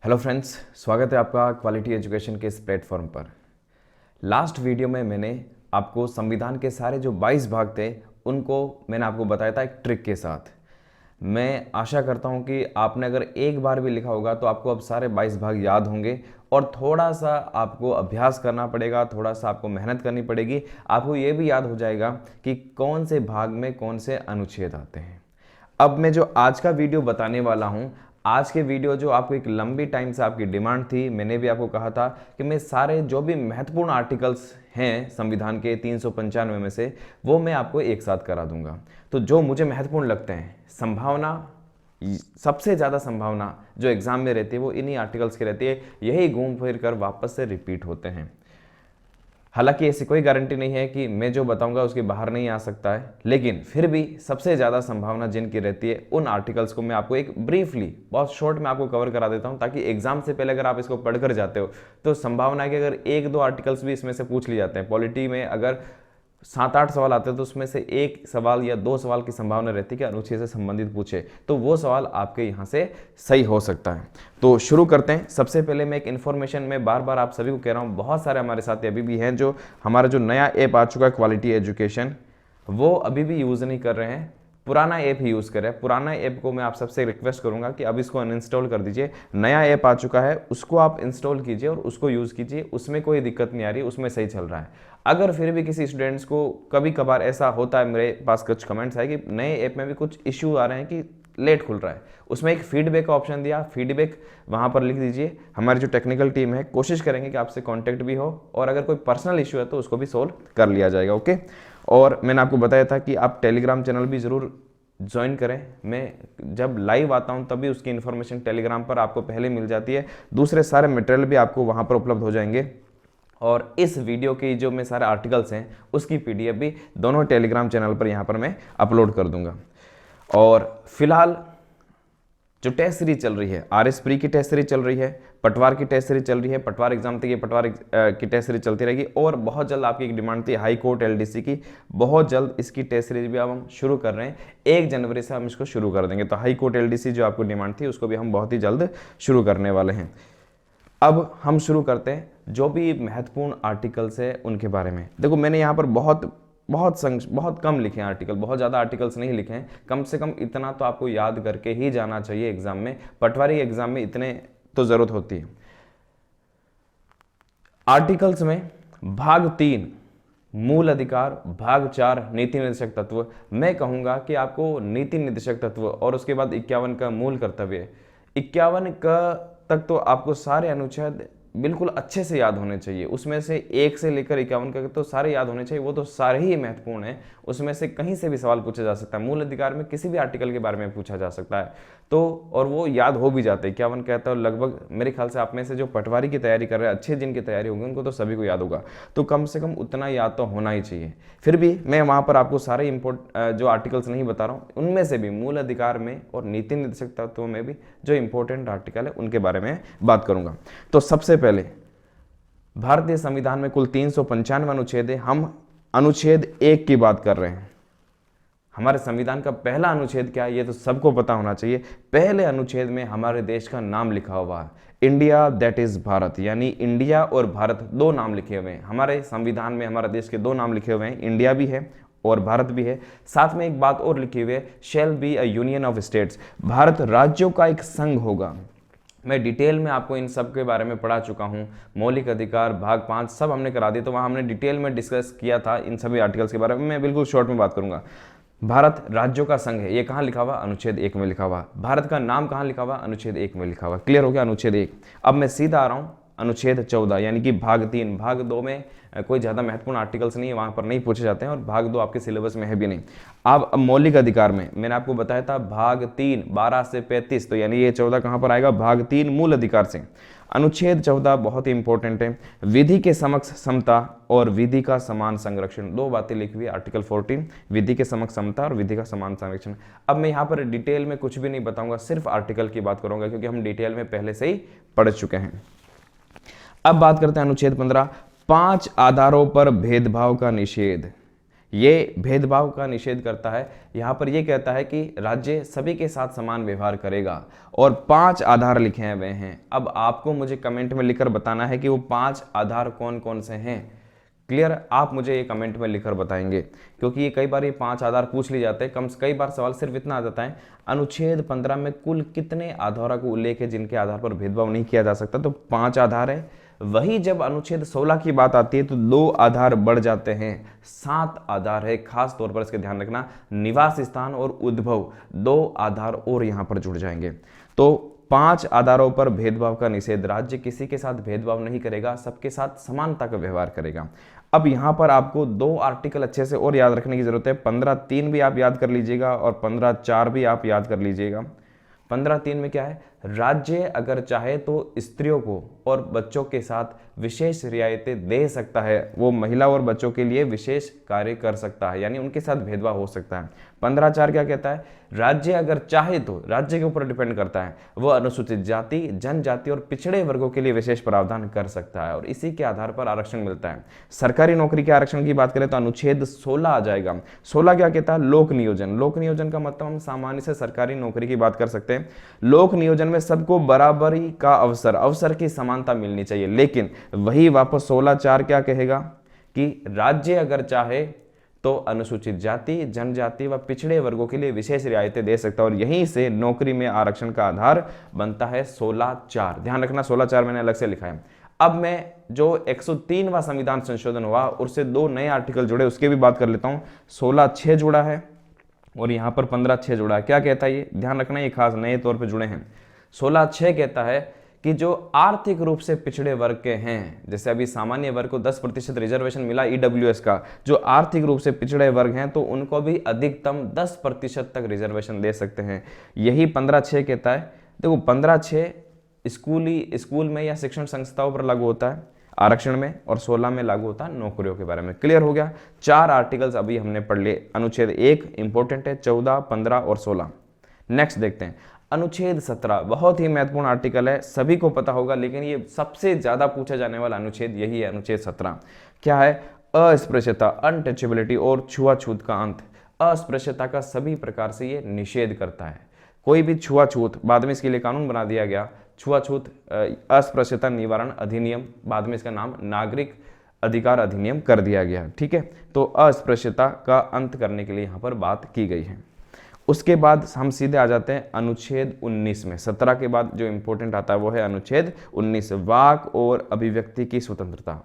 Hello friends, स्वागत है आपका क्वालिटी एजुकेशन के इस प्लेटफॉर्म पर। लास्ट वीडियो में मैंने आपको संविधान के सारे जो 22 भाग थे उनको मैंने आपको बताया था एक ट्रिक के साथ। मैं आशा करता हूं कि आपने अगर एक बार भी लिखा होगा तो आपको अब सारे 22 भाग याद होंगे और थोड़ा सा आपको अभ्यास करना पड़ेगा, थोड़ा सा आपको मेहनत करनी पड़ेगी। आपको ये भी याद हो जाएगा कि कौन से भाग में कौन से अनुच्छेद आते हैं। अब मैं जो आज का वीडियो बताने वाला हूं, आज के वीडियो जो आपको एक लंबी टाइम से आपकी डिमांड थी, मैंने भी आपको कहा था कि मैं सारे जो भी महत्वपूर्ण आर्टिकल्स हैं संविधान के 395 में से वो मैं आपको एक साथ करा दूंगा। तो जो मुझे महत्वपूर्ण लगते हैं, संभावना सबसे ज़्यादा संभावना जो एग्जाम में रहती है वो इन्हीं आर्टिकल्स की रहती है, यही घूम फिर कर वापस से रिपीट होते हैं। हालांकि ऐसी कोई गारंटी नहीं है कि मैं जो बताऊंगा उसके बाहर नहीं आ सकता है, लेकिन फिर भी सबसे ज़्यादा संभावना जिनकी रहती है उन आर्टिकल्स को मैं आपको एक ब्रीफली बहुत शॉर्ट में आपको कवर करा देता हूं, ताकि एग्जाम से पहले अगर आप इसको पढ़कर जाते हो तो संभावना है कि अगर एक दो आर्टिकल्स भी इसमें से पूछ लिए जाते हैं, पॉलिटी में अगर 7-8 सवाल आते हैं तो उसमें से एक सवाल या दो सवाल की संभावना रहती है कि अनुच्छेद से संबंधित पूछे, तो वो सवाल आपके यहाँ से सही हो सकता है। तो शुरू करते हैं। सबसे पहले मैं एक इन्फॉर्मेशन में बार बार आप सभी को कह रहा हूँ, बहुत सारे हमारे साथी अभी भी हैं जो हमारा जो नया ऐप आ चुका है क्वालिटी एजुकेशन, वो अभी भी यूज़ नहीं कर रहे हैं, पुराना ऐप ही यूज़ करें। पुराना ऐप को मैं आप सबसे रिक्वेस्ट करूंगा कि अब इसको अनइंस्टॉल कर दीजिए। नया ऐप आ चुका है, उसको आप इंस्टॉल कीजिए और उसको यूज़ कीजिए, उसमें कोई दिक्कत नहीं आ रही, उसमें सही चल रहा है। अगर फिर भी किसी स्टूडेंट्स को कभी कभार ऐसा होता है, मेरे पास कुछ कमेंट्स आए कि नए ऐप में भी कुछ इश्यू आ रहे हैं कि लेट खुल रहा है, उसमें एक फीडबैक का ऑप्शन दिया, फीडबैक वहाँ पर लिख दीजिए। हमारी जो टेक्निकल टीम है कोशिश करेंगे कि आपसे कॉन्टैक्ट भी हो और अगर कोई पर्सनल इशू है तो उसको भी सोल्व कर लिया जाएगा। ओके, और मैंने आपको बताया था कि आप टेलीग्राम चैनल भी ज़रूर ज्वाइन करें। मैं जब लाइव आता हूं तभी उसकी इन्फॉर्मेशन टेलीग्राम पर आपको पहले मिल जाती है, दूसरे सारे मटेरियल भी आपको वहां पर उपलब्ध हो जाएंगे और इस वीडियो की जो मैं सारे आर्टिकल्स हैं उसकी पीडीएफ भी दोनों टेलीग्राम चैनल पर यहां पर मैं अपलोड कर दूंगा। और फिलहाल जो टेस्ट सीरीज चल रही है, आरएस प्री की टेस्ट सीरीज चल रही है, पटवार की टेस्ट सीरीज चल रही है, पटवार एग्जाम तक ये पटवार की टेस्ट सीरीज चलती रहेगी और बहुत जल्द आपकी एक डिमांड थी हाई कोर्ट एलडीसी की, बहुत जल्द इसकी टेस्ट सीरीज भी अब हम शुरू कर रहे हैं। 1 जनवरी से हम इसको शुरू कर देंगे, तो हाई कोर्ट एलडीसी जो आपको डिमांड थी उसको भी हम बहुत ही जल्द शुरू करने वाले हैं। अब हम शुरू करते हैं जो भी महत्वपूर्ण आर्टिकल्स है उनके बारे में। देखो, मैंने यहाँ पर बहुत कम लिखे हैं आर्टिकल, बहुत ज़्यादा आर्टिकल्स नहीं लिखे हैं, कम से कम इतना तो आपको याद करके ही जाना चाहिए एग्जाम में। पटवारी एग्जाम में इतने तो जरूरत होती है। आर्टिकल्स में भाग 3 मूल अधिकार, भाग 4 नीति निर्देशक तत्व। मैं कहूंगा कि आपको नीति निर्देशक तत्व और उसके बाद 51 का मूल कर्तव्य, 51 का तक तो आपको सारे अनुच्छेद बिल्कुल अच्छे से याद होने चाहिए। उसमें से 1 से लेकर 51 का तो सारे याद होने चाहिए, वो तो सारे ही महत्वपूर्ण हैं, उसमें से कहीं से भी सवाल पूछा जा सकता है। मूल अधिकार में किसी भी आर्टिकल के बारे में पूछा जा सकता है, तो और वो याद हो भी जाते हैं। 51 कहता है लगभग, मेरे ख्याल से आप में से जो पटवारी की तैयारी कर रहे हैं, अच्छे जिनकी तैयारी होगी उनको तो सभी को याद होगा, तो कम से कम उतना याद तो होना ही चाहिए। फिर भी मैं वहाँ पर आपको सारे जो आर्टिकल्स नहीं बता रहा हूँ, उनमें से भी मूल अधिकार में और नीति निर्देशक तत्वों में भी जो इंपॉर्टेंट आर्टिकल है उनके बारे में बात करूंगा। तो सबसे पहले भारतीय संविधान में कुल 395 अनुच्छेद है, हम अनुच्छेद 1 की बात कर रहे हैं। हमारे संविधान का पहला अनुच्छेद क्या है ये तो सबको पता होना चाहिए। पहले अनुच्छेद में हमारे देश का नाम लिखा हुआ है, इंडिया दैट इज भारत, यानी इंडिया और भारत 2 नाम लिखे हुए हैं हमारे संविधान में। हमारे देश के 2 नाम लिखे हुए हैं, इंडिया भी है और भारत भी है। साथ में एक बात और लिखी हुई है, shall be a union of states, Bharat राज्यों का एक संघ होगा। मैं डिटेल में आपको इन सब के बारे में पढ़ा चुका हूँ। मौलिक अधिकार भाग 5 सब हमने करा दिया, तो वहाँ हमने डिटेल में डिस्कस किया था इन सभी आर्टिकल्स के बारे में। मैं बिल्कुल शॉर्ट में बात करूंगा। भारत राज्यों का संघ है, ये कहाँ लिखा हुआ? अनुच्छेद 1 में लिखा हुआ। भारत का नाम कहाँ लिखा हुआ? अनुच्छेद 1 में लिखा हुआ। क्लियर हो गया अनुच्छेद 1। अब मैं सीधा आ रहा हूँ अनुच्छेद 14 यानी कि भाग 3। भाग 2 में कोई ज़्यादा महत्वपूर्ण आर्टिकल्स नहीं है, वहाँ पर नहीं पूछे जाते हैं और भाग 2 आपके सिलेबस में है भी नहीं। अब मौलिक अधिकार में मैंने आपको बताया था भाग 3 12 से 35, तो यानी ये 14 कहाँ पर आएगा? भाग 3 मूल अधिकार से। अनुच्छेद 14 बहुत ही इंपॉर्टेंट है, विधि के समक्ष समता और विधि का समान संरक्षण। 2 बातें लिखी हुई है आर्टिकल 14, विधि के समक्ष समता और विधि का समान संरक्षण। अब मैं यहाँ पर डिटेल में कुछ भी नहीं बताऊंगा, सिर्फ आर्टिकल की बात करूंगा क्योंकि हम डिटेल में पहले से ही पढ़ चुके हैं। अब बात करते हैं अनुच्छेद 15, 5 आधारों पर भेदभाव का निषेध। ये भेदभाव का निषेध करता है। यहाँ पर ये कहता है कि राज्य सभी के साथ समान व्यवहार करेगा और 5 आधार लिखे हुए हैं। अब आपको मुझे कमेंट में लिखकर बताना है कि वो 5 आधार कौन कौन से हैं। क्लियर, आप मुझे ये कमेंट में लिखकर बताएंगे, क्योंकि ये कई बार ये 5 आधार पूछ लिए जाते हैं। कई बार सवाल सिर्फ इतना आ जाता है, अनुच्छेद 15 में कुल कितने आधारों को उल्लेख है जिनके आधार पर भेदभाव नहीं किया जा सकता, तो 5 आधार है। वही जब अनुच्छेद 16 की बात आती है तो 2 आधार बढ़ जाते हैं, 7 आधार है। खास तौर पर इसके ध्यान रखना, निवास स्थान और उद्भव 2 आधार और यहां पर जुड़ जाएंगे। तो 5 आधारों पर भेदभाव का निषेध, राज्य किसी के साथ भेदभाव नहीं करेगा, सबके साथ समानता का व्यवहार करेगा। अब यहां पर आपको 2 आर्टिकल अच्छे से और याद रखने की जरूरत है। 15(3) भी आप याद कर लीजिएगा और 15(4) भी आप याद कर लीजिएगा। 15(3) में क्या है, राज्य अगर चाहे तो स्त्रियों को और बच्चों के साथ विशेष रियायतें दे सकता है। वो महिला और बच्चों के लिए विशेष कार्य कर सकता है, यानी उनके साथ भेदभाव हो सकता है। 15(4) क्या कहता है, राज्य अगर चाहे तो, राज्य के ऊपर डिपेंड करता है, वो अनुसूचित जाति, जनजाति और पिछड़े वर्गों के लिए विशेष प्रावधान कर सकता है और इसी के आधार पर आरक्षण मिलता है। सरकारी नौकरी के आरक्षण की बात करें तो अनुच्छेद 16 आ जाएगा। 16 क्या कहता है, लोक नियोजन। लोक नियोजन का मतलब हम सामान्य से सरकारी नौकरी की बात कर सकते हैं। लोक नियोजन में सबको बराबरी का अवसर की समानता मिलनी चाहिए, लेकिन वही वापस 16(4) क्या कहेगा कि राज्य अगर चाहे तो अनुसूचित जाति, जनजाति व पिछड़े वर्गों के लिए विशेष रियायतें दे सकता है और यहीं से नौकरी में आरक्षण का आधार बनता है 16(4). ध्यान रखना, 16(4) मैंने अलग से लिखा है। अब मैं जो 103वां संविधान संशोधन हुआ उससे 2 नए आर्टिकल जुड़े, उसके भी बात कर लेता हूं। 16(6) जुड़ा है और यहां पर 15(6) जुड़ा है। क्या कहता है ये, ध्यान रखना, ये खास नए तौर पर जुड़े हैं। 16(6) कहता है कि जो आर्थिक रूप से पिछड़े वर्ग के हैं, जैसे अभी सामान्य वर्ग को 10% रिजर्वेशन मिला ईडब्ल्यूएस का, जो आर्थिक रूप से पिछड़े वर्ग हैं तो उनको भी अधिकतम 10% तक रिजर्वेशन दे सकते हैं। यही 15(6) कहता है। देखो 15(6) स्कूल में या शिक्षण संस्थाओं पर लागू होता है आरक्षण में, और 16 में लागू होता है नौकरियों के बारे में। क्लियर हो गया, 4 आर्टिकल्स अभी हमने पढ़ लिए। अनुच्छेद 1 इंपॉर्टेंट है, 14, 15 और 16। नेक्स्ट देखते हैं अनुच्छेद 17, बहुत ही महत्वपूर्ण आर्टिकल है, सभी को पता होगा, लेकिन ये सबसे ज्यादा पूछा जाने वाला अनुच्छेद यही है। अनुच्छेद 17 क्या है, अस्पृश्यता, अनटचेबिलिटी और छुआछूत का अंत। अस्पृश्यता का सभी प्रकार से ये निषेध करता है। कोई भी छुआछूत, बाद में इसके लिए कानून बना दिया गया, छुआछूत अस्पृश्यता निवारण अधिनियम, बाद में इसका नाम नागरिक अधिकार अधिनियम कर दिया गया। ठीक है, तो अस्पृश्यता का अंत करने के लिए यहाँ पर बात की गई है। उसके बाद हम सीधे आ जाते हैं अनुच्छेद 19 में। 17 के बाद जो इंपॉर्टेंट आता है वो है अनुच्छेद 19, वाक और अभिव्यक्ति की स्वतंत्रता।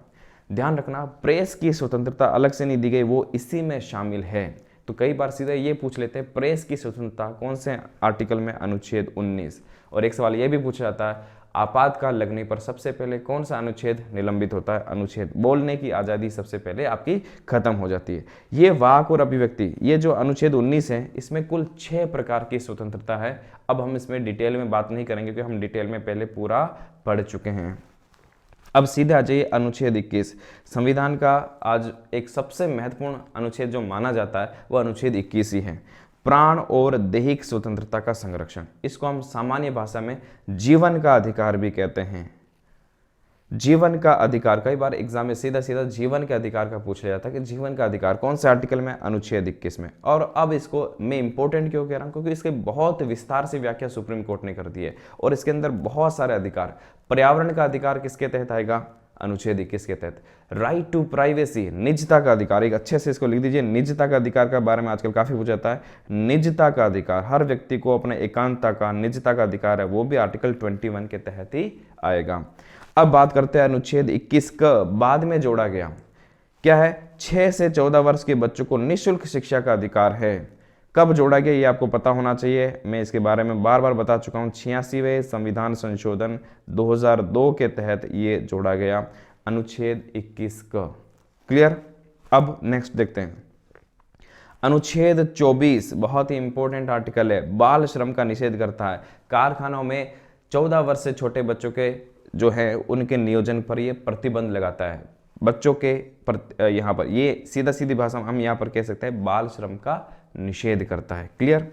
ध्यान रखना, प्रेस की स्वतंत्रता अलग से नहीं दी गई, वो इसी में शामिल है। तो कई बार सीधे ये पूछ लेते हैं प्रेस की स्वतंत्रता कौन से आर्टिकल में, अनुच्छेद 19। और एक सवाल ये भी पूछा जाता है आपातकाल लगने पर सबसे पहले कौन सा अनुच्छेद निलंबित होता है, अनुच्छेद। बोलने की आज़ादी सबसे पहले आपकी खत्म हो जाती है। ये वाक और अभिव्यक्ति, ये जो अनुच्छेद 19 है, इसमें कुल 6 प्रकार की स्वतंत्रता है। अब हम इसमें डिटेल में बात नहीं करेंगे क्योंकि हम डिटेल में पहले पूरा पढ़ चुके हैं। अब सीधे आ जाइए अनुच्छेद 21। संविधान का आज एक सबसे महत्वपूर्ण अनुच्छेद जो माना जाता है वो अनुच्छेद 21 ही है, प्राण और दैहिक स्वतंत्रता का संरक्षण। इसको हम सामान्य भाषा में जीवन का अधिकार भी कहते हैं। जीवन का अधिकार, कई बार एग्जाम में सीधा सीधा जीवन के अधिकार का पूछ लिया जाता है कि जीवन का अधिकार कौन से आर्टिकल में, अनुच्छेद 21 में। और अब इसको मैं इंपॉर्टेंट क्यों कह रहा हूं, क्योंकि इसके बहुत विस्तार से व्याख्या सुप्रीम कोर्ट ने कर दी है और इसके अंदर बहुत सारे अधिकार। पर्यावरण का अधिकार किसके तहत आएगा, अनुच्छेद 21 के तहत। राइट टू प्राइवेसी, निजता का अधिकार, एक अच्छे से इसको लिख दीजिए। निजता का अधिकार के बारे में आजकल काफी पूछा जाता है। निजता का अधिकार, हर व्यक्ति को अपने एकांतता का, निजता का अधिकार है, वो भी आर्टिकल 21 के तहत ही आएगा। अब बात करते हैं अनुच्छेद 21 का बाद में जोड़ा गया, क्या है, 6 से 14 वर्ष के बच्चों को निःशुल्क शिक्षा का अधिकार है। कब जोड़ा गया ये आपको पता होना चाहिए, मैं इसके बारे में बार बार बता चुका हूं। 86वें संविधान संशोधन 2002 के तहत ये जोड़ा गया, अनुच्छेद 21 का। क्लियर। अब नेक्स्ट देखते हैं अनुच्छेद 24, बहुत ही इंपॉर्टेंट आर्टिकल है, बाल श्रम का निषेध करता है। कारखानों में 14 वर्ष से छोटे बच्चों के जो है उनके नियोजन पर ये प्रतिबंध लगाता है। बच्चों के यहाँ पर ये सीधा सीधी भाषा में हम यहाँ पर कह सकते हैं बाल श्रम का निषेध करता है। क्लियर।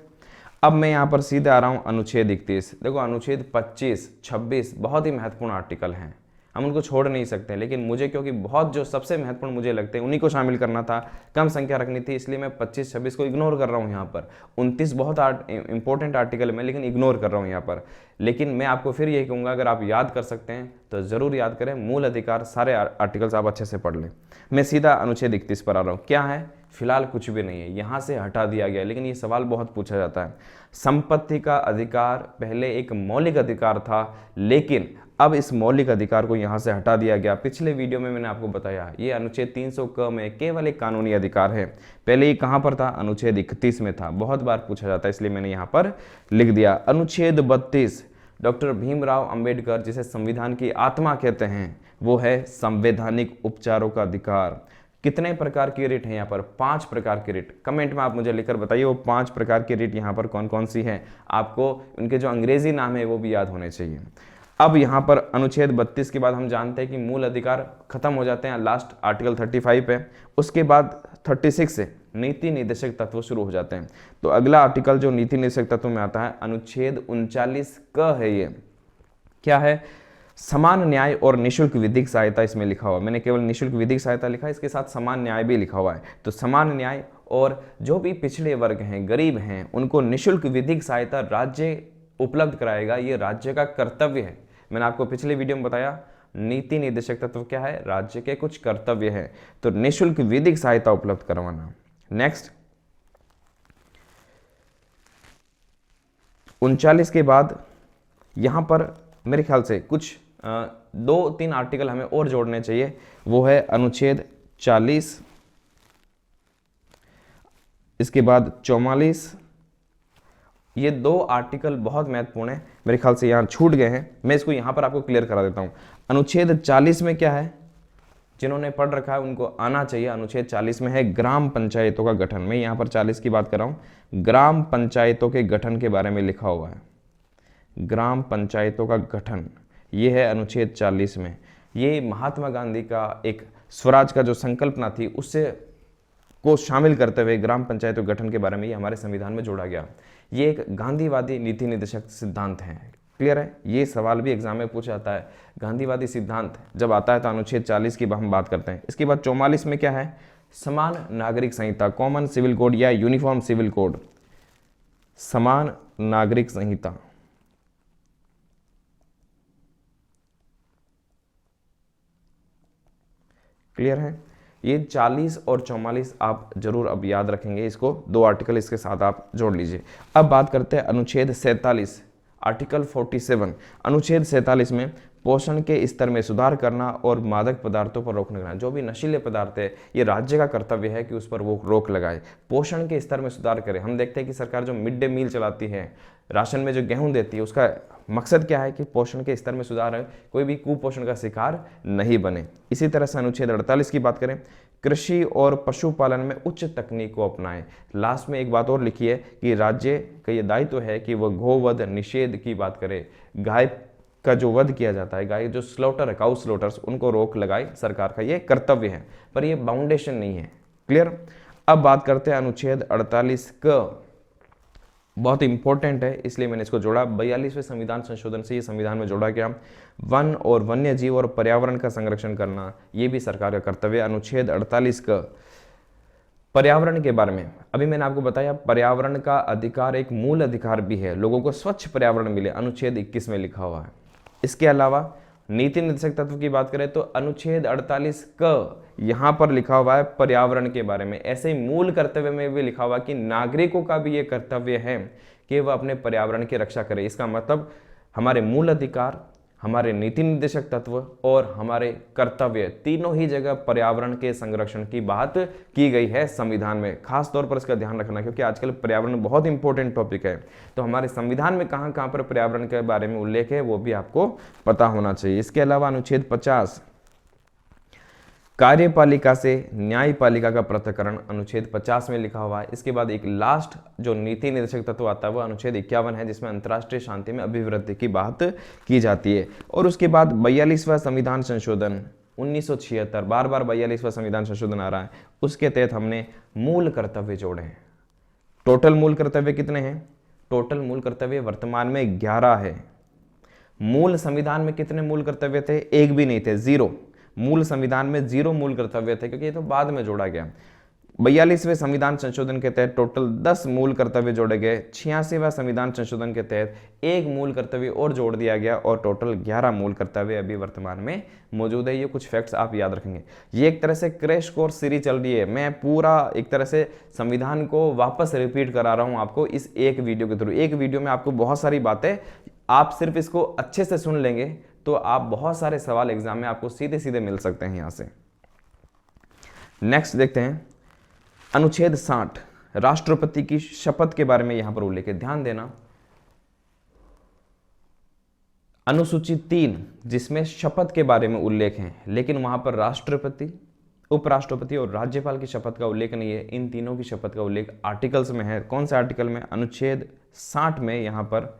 अब मैं यहाँ पर सीधे आ रहा हूँ अनुच्छेद 31। देखो अनुच्छेद 25, 26 बहुत ही महत्वपूर्ण आर्टिकल हैं। हम उनको छोड़ नहीं सकते, लेकिन मुझे क्योंकि बहुत जो सबसे महत्वपूर्ण मुझे लगते हैं उन्हीं को शामिल करना था, कम संख्या रखनी थी, इसलिए मैं 25-26 को इग्नोर कर रहा हूँ यहाँ पर। 29 बहुत इंपॉर्टेंट आर्टिकल है, लेकिन इग्नोर कर रहा हूँ यहाँ पर। लेकिन मैं आपको फिर यही कहूँगा, अगर आप याद कर सकते हैं तो ज़रूर याद करें। मूल अधिकार सारे आर्टिकल्स आप अच्छे से पढ़ लें। मैं सीधा अनुच्छेद 31 पर आ रहा हूँ। क्या है? फिलहाल कुछ भी नहीं है, यहाँ से हटा दिया गया, लेकिन ये सवाल बहुत पूछा जाता है। संपत्ति का अधिकार पहले एक मौलिक अधिकार था, लेकिन अब इस मौलिक अधिकार को यहाँ से हटा दिया गया। पिछले वीडियो में मैंने आपको बताया ये अनुच्छेद 300 क में केवल एक कानूनी अधिकार है। पहले ये कहाँ पर था? अनुच्छेद 31 में था। बहुत बार पूछा जाता है, इसलिए मैंने यहाँ पर लिख दिया। अनुच्छेद 32, डॉक्टर भीमराव अंबेडकर जिसे संविधान की आत्मा कहते हैं, वो है संवैधानिक उपचारों का अधिकार। कितने प्रकार की रिट है यहाँ पर? 5 प्रकार की रिट। कमेंट में आप मुझे लिखकर बताइए वो 5 प्रकार की रिट यहाँ पर कौन कौन सी है। आपको उनके जो अंग्रेजी नाम है वो भी याद होने चाहिए। अब यहाँ पर अनुच्छेद 32 के बाद हम जानते हैं कि मूल अधिकार खत्म हो जाते हैं, लास्ट आर्टिकल 35 है। उसके बाद 36 से नीति निर्देशक तत्व शुरू हो जाते हैं। तो अगला आर्टिकल जो नीति निर्देशक तत्व में आता है, अनुच्छेद 39 क है। ये क्या है? समान न्याय और निःशुल्क विधिक सहायता इसमें लिखा हुआ। मैंने केवल निःशुल्क विधिक सहायता लिखा है, इसके साथ समान न्याय भी लिखा हुआ है। तो समान न्याय और जो भी पिछड़े वर्ग हैं, गरीब हैं, उनको निःशुल्क विधिक सहायता राज्य उपलब्ध कराएगा। ये राज्य का कर्तव्य है। मैंने आपको पिछले वीडियो में बताया नीति निर्देशक तत्व क्या है? राज्य के कुछ कर्तव्य है। तो निःशुल्क विधिक सहायता उपलब्ध करवाना। नेक्स्ट 39 के बाद यहां पर मेरे ख्याल से कुछ 2-3 आर्टिकल हमें और जोड़ने चाहिए। वो है अनुच्छेद 40, इसके बाद 44। ये 2 आर्टिकल बहुत महत्वपूर्ण है, मेरे ख्याल से यहाँ छूट गए हैं। मैं इसको यहाँ पर आपको क्लियर करा देता हूँ। अनुच्छेद 40 में क्या है? जिन्होंने पढ़ रखा है उनको आना चाहिए। अनुच्छेद 40 में है ग्राम पंचायतों का गठन। मैं यहाँ पर 40 की बात कर रहा हूँ। ग्राम पंचायतों के गठन के बारे में लिखा हुआ है। ग्राम पंचायतों का गठन ये है अनुच्छेद 40 में। ये महात्मा गांधी का एक स्वराज का जो संकल्पना थी उससे को शामिल करते हुए ग्राम पंचायतों गठन के बारे में ये हमारे संविधान में जोड़ा गया। ये एक गांधीवादी नीति निर्देशक सिद्धांत है। क्लियर है? ये सवाल भी एग्जाम में पूछा जाता है। गांधीवादी सिद्धांत जब आता है तो अनुच्छेद 40 की हम बात करते हैं। इसके बाद 44 में क्या है? समान नागरिक संहिता, कॉमन सिविल कोड या यूनिफॉर्म सिविल कोड। समान नागरिक संहिता। क्लियर है? ये 40 और 44 आप जरूर अब याद रखेंगे। इसको 2 आर्टिकल इसके साथ आप जोड़ लीजिए। अब बात करते हैं अनुच्छेद 47, आर्टिकल 47। अनुच्छेद 47 में पोषण के स्तर में सुधार करना और मादक पदार्थों पर रोक लगाना। जो भी नशीले पदार्थ है ये राज्य का कर्तव्य है कि उस पर वो रोक लगाए, पोषण के स्तर में सुधार करे। हम देखते हैं कि सरकार जो मिड डे मील चलाती है, राशन में जो गेहूं देती है, उसका मकसद क्या है कि पोषण के स्तर में सुधार है, कोई भी कुपोषण का शिकार नहीं बने। इसी तरह से अनुच्छेद 48 की बात करें, कृषि और पशुपालन में उच्च तकनीक को अपनाएं। लास्ट में एक बात और लिखी है कि राज्य का ये दायित्व है कि वह गोवध निषेध की बात करे। गाय का जो वध किया जाता है, गाय जो स्लॉटर है, काउ स्लॉटर्स, उनको रोक लगाए, सरकार का ये कर्तव्य है, पर ये बाउंडेशन नहीं है। क्लियर? अब बात करते हैं अनुच्छेद 48 क। बहुत इंपॉर्टेंट है इसलिए मैंने इसको जोड़ा। 42वें संविधान संशोधन से ये संविधान में जोड़ा गया। वन और वन्य जीव और पर्यावरण का संरक्षण करना ये भी सरकार का कर्तव्य है। अनुच्छेद 48 का पर्यावरण के बारे में अभी मैंने आपको बताया, पर्यावरण का अधिकार एक मूल अधिकार भी है, लोगों को स्वच्छ पर्यावरण मिले, अनुच्छेद 21 में लिखा हुआ है। इसके अलावा नीति निर्देशक तत्व की बात करें तो अनुच्छेद 48 क यहाँ पर लिखा हुआ है पर्यावरण के बारे में। ऐसे ही मूल कर्तव्य में भी लिखा हुआ कि नागरिकों का भी ये कर्तव्य है कि वह अपने पर्यावरण की रक्षा करे। इसका मतलब हमारे मूल अधिकार, हमारे नीति निर्देशक तत्व और हमारे कर्तव्य, तीनों ही जगह पर्यावरण के संरक्षण की बात की गई है संविधान में। खास तौर पर इसका ध्यान रखना क्योंकि आजकल पर्यावरण बहुत इंपॉर्टेंट टॉपिक है, तो हमारे संविधान में कहाँ कहाँ पर पर्यावरण के बारे में उल्लेख है वो भी आपको पता होना चाहिए। इसके अलावा अनुच्छेद 50 कार्यपालिका से न्यायपालिका का पृथक्करण, अनुच्छेद 50 में लिखा हुआ है। इसके बाद एक लास्ट जो नीति निर्देशक तत्व आता है वो अनुच्छेद 51 है, जिसमें अंतर्राष्ट्रीय शांति में अभिवृद्धि की बात की जाती है। और उसके बाद 42वां संविधान संशोधन 1976, बार बार 42वां संविधान संशोधन आ रहा है, उसके तहत हमने मूल कर्तव्य जोड़े हैं। टोटल मूल कर्तव्य कितने हैं? टोटल मूल कर्तव्य वर्तमान में 11 है। मूल संविधान में कितने मूल कर्तव्य थे? एक भी नहीं थे, जीरो। मूल संविधान में जीरो मूल कर्तव्य थे, क्योंकि ये तो बाद में जोड़ा गया। 42वें संविधान संशोधन के तहत टोटल 10 मूल कर्तव्य जोड़े गए। 86वें संविधान संशोधन के तहत एक मूल कर्तव्य और जोड़ दिया गया और टोटल 11 मूल कर्तव्य अभी वर्तमान में मौजूद है। ये कुछ फैक्ट्स आप याद रखेंगे। ये एक तरह से क्रैश कोर्स सीरीज चल रही है, मैं पूरा एक तरह से संविधान को वापस रिपीट करा रहा हूं आपको इस एक वीडियो के थ्रू। एक वीडियो में आपको बहुत सारी बातें, आप सिर्फ इसको अच्छे से सुन लेंगे तो आप बहुत सारे सवाल एग्जाम में आपको सीधे सीधे मिल सकते हैं यहां से। नेक्स्ट देखते हैं अनुच्छेद 60, राष्ट्रपति की शपथ के बारे में यहां पर उल्लेख है, ध्यान देना। अनुसूची 3 जिसमें शपथ के बारे में उल्लेख है, लेकिन वहां पर राष्ट्रपति, उपराष्ट्रपति और राज्यपाल की शपथ का उल्लेख नहीं है। इन तीनों की शपथ का उल्लेख आर्टिकल्स में है। कौन से आर्टिकल में? अनुच्छेद 60 में यहां पर